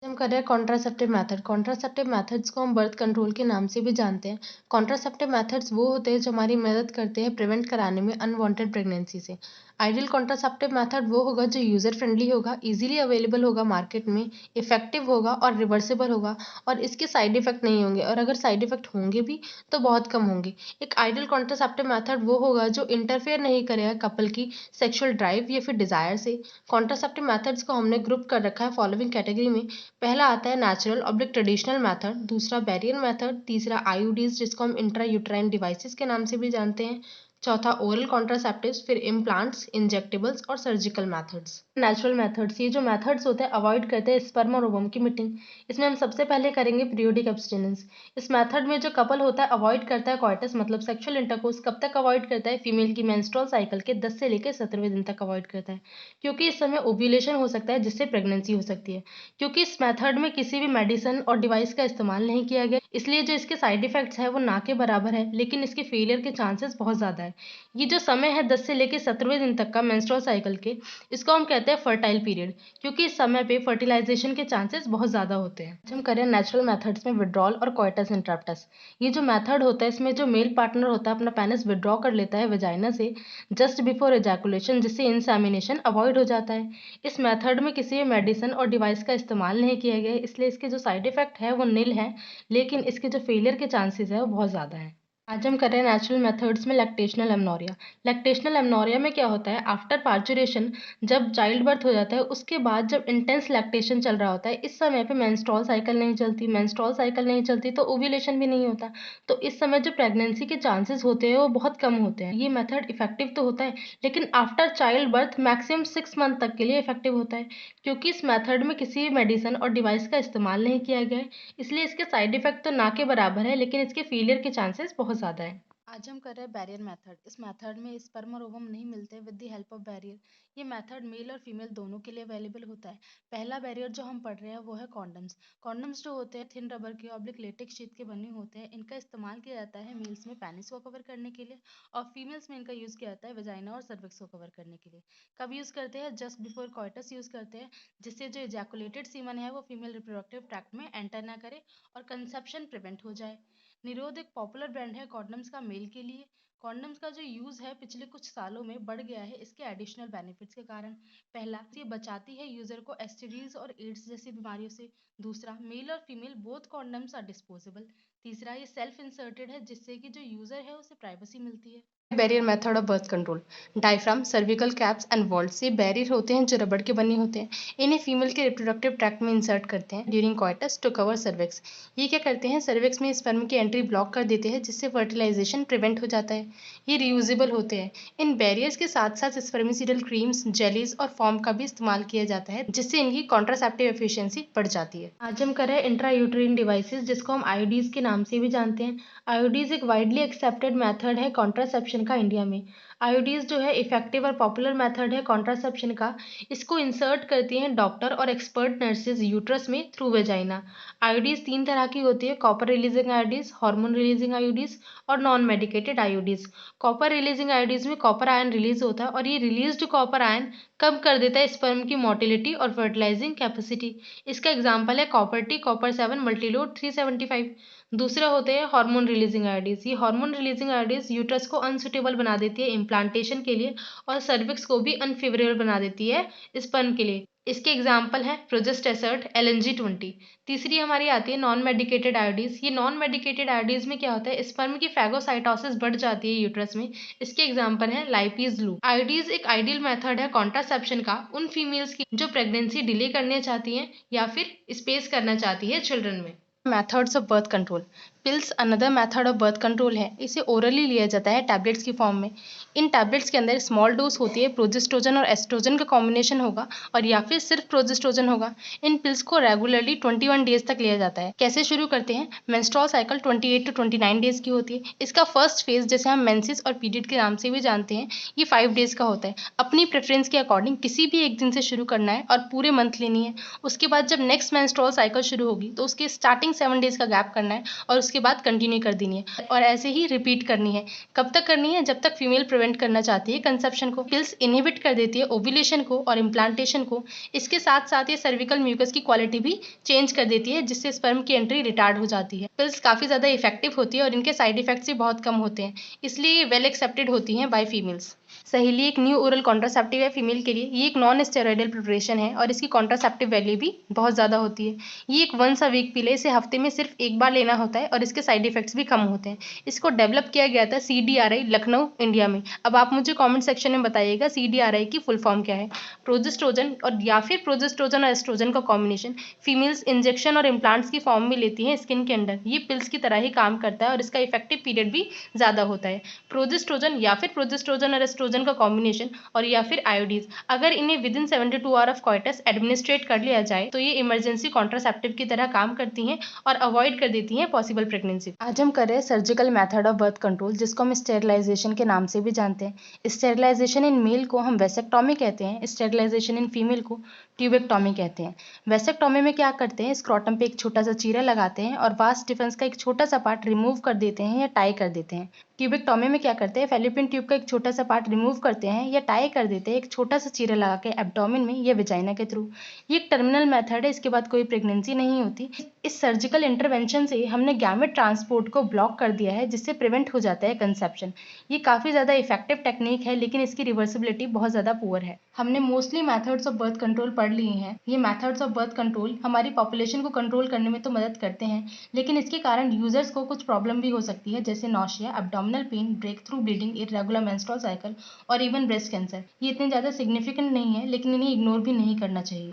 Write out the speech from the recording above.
हम कर रहे हैं कॉन्ट्रासेप्टिव मेथड। कॉन्ट्रासेप्टिव मेथड्स को हम बर्थ कंट्रोल के नाम से भी जानते हैं। कॉन्ट्रासेप्टिव मेथड्स वो होते हैं जो हमारी मदद करते हैं प्रिवेंट कराने में अनवांटेड प्रेगनेंसी से। आइडियल कॉन्ट्रासेप्टिव मेथड वो होगा जो यूजर फ्रेंडली होगा, इजीली अवेलेबल होगा मार्केट में, इफेक्टिव होगा और रिवर्सिबल होगा और इसके साइड इफेक्ट नहीं होंगे, और अगर साइड इफेक्ट होंगे भी तो बहुत कम होंगे। एक आइडियल कॉन्ट्रासेप्टिव मेथड वो होगा जो इंटरफेयर नहीं करेगा कपल की सेक्सुअल ड्राइव या फिर डिजायर से। कॉन्ट्रासेप्टिव मेथड्स को हमने ग्रुप कर रखा है फॉलोइंग कैटेगरी में। पहला आता है नेचुरल ऑब्लिक ट्रेडिशनल मेथड, दूसरा बैरियर मेथड, तीसरा आईयूडीज जिसको हम इंट्रा यूट्राइन डिवाइसेस के नाम से भी जानते हैं, चौथा ओरल कॉन्ट्रासेप्टिव्स, फिर इम्प्लांट्स, इंजेक्टेबल्स और सर्जिकल मेथड्स। नेचुरल मेथड्स, ये जो मेथड्स होते हैं अवॉइड करते हैं स्पर्म और ओवम की मीटिंग। इसमें हम सबसे पहले करेंगे पीरियोडिक एब्सटिनेंस। इस मेथड में जो कपल होता है अवॉइड करता है कॉइटस मतलब सेक्सुअल इंटरकोर्स। कब तक अवॉइड करता है? फीमेल की मेंस्ट्रुअल साइकिल के 10 से लेकर 17वें दिन तक अवॉइड करता है, क्योंकि इस समय ओव्यूलेशन हो सकता है जिससे प्रेगनेंसी हो सकती है। क्योंकि इस मेथड में किसी भी मेडिसिन और डिवाइस का इस्तेमाल नहीं किया गया, इसलिए जो इसके साइड इफेक्ट्स है वो ना के बराबर है, लेकिन इसके फेलियर के चांसेस बहुत ज़्यादा है। ये जो समय है 10 से लेकर 17वें दिन तक का मेंस्ट्रुअल साइकिल के, इसको हम कहते हैं फर्टाइल पीरियड, क्योंकि इस समय पे फर्टिलाइजेशन के चांसेस बहुत ज़्यादा होते हैं। आज हम करें नेचुरल मेथड्स में विड्रॉल और कोइटस इंटरप्टस। ये जो मेथड होता है इसमें जो मेल पार्टनर होता है अपना पेनिस विड्रॉ कर लेता है वेजाइना से जस्ट बिफोर एजैकुलेशन, जिससे इंसेमिनेशन अवॉइड हो जाता है। इस मेथड में किसी भी मेडिसिन और डिवाइस का इस्तेमाल नहीं किया गया है, इसलिए इसके जो साइड इफेक्ट है वो निल है, लेकिन इसके जो फेलियर के चांसेस है वो बहुत ज़्यादा है। आज हम कर रहे हैं नेचुरल मेथड्स में लैक्टेशनल एमनोरिया। लैक्टेशनल एमनोरिया में क्या होता है, आफ्टर पार्चुरेशन जब चाइल्ड बर्थ हो जाता है उसके बाद जब इंटेंस लैक्टेशन चल रहा होता है, इस समय पे मेंस्ट्रुअल साइकिल नहीं चलती, मेंस्ट्रुअल साइकिल नहीं चलती तो ओव्यूलेशन भी नहीं होता। तो इस समय जो प्रेगनेंसी के चांसेस होते हैं वो बहुत कम होते हैं। ये मेथड इफेक्टिव तो होता है, लेकिन after child birth maximum 6 month तक के लिए इफेक्टिव होता है, क्योंकि इस मेथड में किसी भी मेडिसिन और डिवाइस का इस्तेमाल नहीं किया गया है, इसलिए इसके साइड इफेक्ट तो ना के बराबर है, लेकिन इसके फेलियर के चांसेस बहुत ज़्यादा है। आज हम कर रहे हैं बैरियर मेथड। इस मेथड में स्पर्म और ओवम नहीं मिलते with the help of barrier. ये मेथड मेल और फीमेल दोनों के लिए अवेलेबल होता है। पहला बैरियर जो हम पढ़ रहे हैं वो है कॉन्डम्स। कॉन्डम्स जो होते हैं थिन रबर के ऑब्लिक लेटेक्स शीट के बने होते हैं। इनका इस्तेमाल किया जाता है मेल्स में पेनिस को कवर करने के लिए, और फीमेल्स में इनका यूज़ किया जाता है वेजाइना और सर्विक्स को कवर करने के लिए। कब यूज़ करते हैं? जस्ट बिफोर कॉइटस यूज़ करते हैं, जिससे जो इजैकुलेटेड सीमन है वो फीमेल रिप्रोडक्टिव ट्रैक्ट में एंटर ना करे और कंसेप्शन प्रिवेंट हो जाए। निरोध एक पॉपुलर ब्रांड है कॉन्डम्स का मेल के लिए। कॉन्डम्स का जो यूज़ है पिछले कुछ सालों में बढ़ गया है इसके एडिशनल बेनिफिट्स के कारण। पहला, ये बचाती है यूज़र को एसटीडीज और एड्स जैसी बीमारियों से। दूसरा, मेल और female both condoms are disposable. तीसरा, ये सेल्फ इंसर्टेड है जिससे कि जो यूज़र है उसे प्राइवेसी मिलती है। Barrier method of birth control. Diaphragm, cervical caps and vaults, ये बैरियर होते हैं जो रबड़ के बने होते हैं। इन्हें फीमेल के रिप्रोडक्टिव ट्रैक्ट में इंसर्ट करते हैं ड्यूरिंग कॉइटस टू कवर सर्विक्स। ये क्या करते हैं, सर्विक्स में स्पर्म की एंट्री ब्लॉक कर देते हैं जिससे फर्टिलाइजेशन प्रिवेंट हो जाता है। ये रियूजेबल होते हैं। इन बैरियर्स के साथ साथ स्पर्मिसिडल क्रीम्स, जेलीज और फॉर्म का भी इस्तेमाल किया जाता है जिससे इनकी कॉन्ट्रासेप्टिव एफिशिएंसी बढ़ जाती है। आज हम करें इंट्रा यूट्राइन डिवाइसेस जिसको हम आईयूडीज के नाम से भी जानते हैं। आईयूडीज एक वाइडली एक्सेप्टेड मेथड है कॉन्ट्रासेप्शन का इंडिया में। आईयूडीज जो है इफेक्टिव और पॉपुलर मेथड है कॉन्ट्रासेप्शन का। इसको इंसर्ट करती हैं डॉक्टर और एक्सपर्ट नर्सेज यूट्रस में थ्रू वेजाइना। आईयूडीज 3 तरह की होती है, copper releasing IUDs, hormone releasing IUDs और non medicated IUDs. Copper releasing IUDs में कॉपर आयन रिलीज होता है और ये रिलीज्ड कॉपर आयन कम कर देता है स्पर्म की मोटिलिटी और फर्टिलाइजिंग कैपेसिटी। इसका एग्जाम्पल है कॉपर टी, कॉपर 7 मल्टीलोड 375। दूसरे होते हैं हार्मोन रिलीजिंग आईडीज। ये हार्मोन रिलीजिंग आईडीज यूट्रस को अनसुटेबल बना देती है इम्प्लांटेशन के लिए और सर्विक्स को भी अनफेवरेबल बना देती है स्पर्म के लिए। इसके एग्जाम्पल हैं प्रोजेस्टेसर्ट, LNG-20। तीसरी हमारी आती है नॉन मेडिकेटेड आयोडीज। ये नॉन मेडिकेटेड आयोडीज में क्या होता है, स्पर्म की फैगोसाइटोसिस बढ़ जाती है यूट्रस में। इसके एग्जाम्पल हैं लाइपीज लू। आयोडीज एक आइडियल मेथड है कॉन्ट्रासेप्शन का उन फीमेल्स की जो प्रेगनेंसी डिले करना चाहती हैं या फिर स्पेस करना चाहती है चिल्ड्रन में। Methods of birth control. Pills another method of birth control है। इसे ओरली लिया जाता है टैबलेट्स की फॉर्म में। इन टैबलेट्स के अंदर स्मॉल डोज होती है, प्रोजेस्ट्रोजन और एस्ट्रोजन का कॉम्बिनेशन होगा और या फिर सिर्फ प्रोजेस्ट्रोजन होगा। इन पिल्स को रेगुलरली 21 डेज तक लिया जाता है। कैसे शुरू करते हैं, मेंस्ट्रुअल साइकिल 28 to 29 डेज की होती है। इसका फर्स्ट फेज जैसे हम मेंसिस और पीरियड के नाम से भी जानते हैं, ये 5 डेज का होता है। अपनी प्रेफरेंस के अकॉर्डिंग किसी भी एक दिन से शुरू करना है और पूरे मंथ लेनी है। उसके बाद जब नेक्स्ट मेंस्ट्रुअल साइकिल शुरू होगी तो उसके स्टार्टिंग 7 डेज का गैप करना है और उसके बाद कंटिन्यू कर देनी है और ऐसे ही रिपीट करनी है। कब तक करनी है? जब तक फीमेल प्रिवेंट करना चाहती है कंसेप्शन को। पिल्स इनहिबिट कर देती है ओव्यूलेशन को और इम्प्लांटेशन को। इसके साथ साथ ये सर्विकल म्यूकस की क्वालिटी भी चेंज कर देती है, जिससे स्पर्म की एंट्री रिटार्ड हो जाती है। पिल्स काफ़ी ज़्यादा इफेक्टिव होती है और इनके साइड इफेक्ट्स भी बहुत कम होते हैं, इसलिए ये वेल एक्सेप्टेड होती हैं बाय फीमेल्स। सहेली एक न्यू ओरल कॉन्ट्रासेप्टिव है फीमेल के लिए। ये एक नॉन स्टेरॉइडल प्रिपरेशन है और इसकी कॉन्ट्रासेप्टिव वैल्यू भी बहुत ज़्यादा होती है। ये एक वंस अ वीक पिल है, इसे हफ्ते में सिर्फ एक बार लेना होता है और इसके साइड इफेक्ट्स भी कम होते हैं। इसको डेवलप किया गया था CDRI लखनऊ इंडिया में। अब आप मुझे कमेंट सेक्शन में बताइएगा CDRI की फुल फॉर्म क्या है। प्रोजेस्ट्रोजन और या फिर प्रोजेस्ट्रोजन और एस्ट्रोजन का कॉम्बिनेशन फीमेल्स इंजेक्शन और इम्प्लांट्स की फॉर्म में लेती हैं स्किन के अंदर। ये पिल्स की तरह ही काम करता है और इसका इफेक्टिव पीरियड भी ज़्यादा होता है। प्रोजेस्ट्रोजन या फिर प्रोजेस्ट्रोजन और एस्ट्रोजन का कॉम्बिनेशन और या फिर आयोडीज, अगर इन्हें within 72 hour of coitus administrate कर लिया जाए तो ये इमरजेंसी कॉन्ट्रासेप्टिव की तरह काम करती हैं और अवॉइड कर देती हैं पॉसिबल प्रेगनेंसी। आज हम कर रहे हैं surgical method of birth control, जिसको हम स्टेरिलाइजेशन के नाम से भी जानते हैं। स्टेरिलाइजेशन इन मेल को हम वेसेक्टॉमी कहते हैं, स्टेरिलाइजेशन इन फीमेल को ट्यूबेक्टॉमी कहते हैं। वेसेक्टॉमी में क्या करते हैं, स्क्रोटम पे एक छोटा सा चीरा लगाते हैं और वास्ट डिफेंस का एक छोटा सा पार्ट रिमूव कर देते हैं या टाई कर देते हैं। ट्यूबेक्टॉमी में क्या करते हैं, फैलोपियन ट्यूब का एक छोटा सा पार्ट रिमूव करते हैं या टाई कर देते हैं एक छोटा सा चीरा लगा के एब्डोमेन में या विजाइना के थ्रू। ये एक टर्मिनल मेथड है, इसके बाद कोई प्रेगनेंसी नहीं होती। इस सर्जिकल इंटरवेंशन से हमने गैमेट ट्रांसपोर्ट को ब्लॉक कर दिया है, जिससे प्रिवेंट हो जाता है कंसेप्शन। ये काफ़ी ज़्यादा इफेक्टिव टेक्निक है, लेकिन इसकी रिवर्सिबिलिटी बहुत ज़्यादा पुअर है। हमने mostly methods of birth control पढ़ लिए हैं। ये मेथड्स ऑफ बर्थ कंट्रोल हमारी पॉपुलेशन को कंट्रोल करने में तो मदद करते हैं, लेकिन इसके कारण यूजर्स को कुछ प्रॉब्लम भी हो सकती है, जैसे nausea, abdominal pain, breakthrough bleeding, irregular menstrual cycle और इवन ब्रेस्ट कैंसर। ये इतने ज़्यादा सिग्निफिकेंट नहीं है, लेकिन इन्हें इग्नोर भी नहीं करना चाहिए।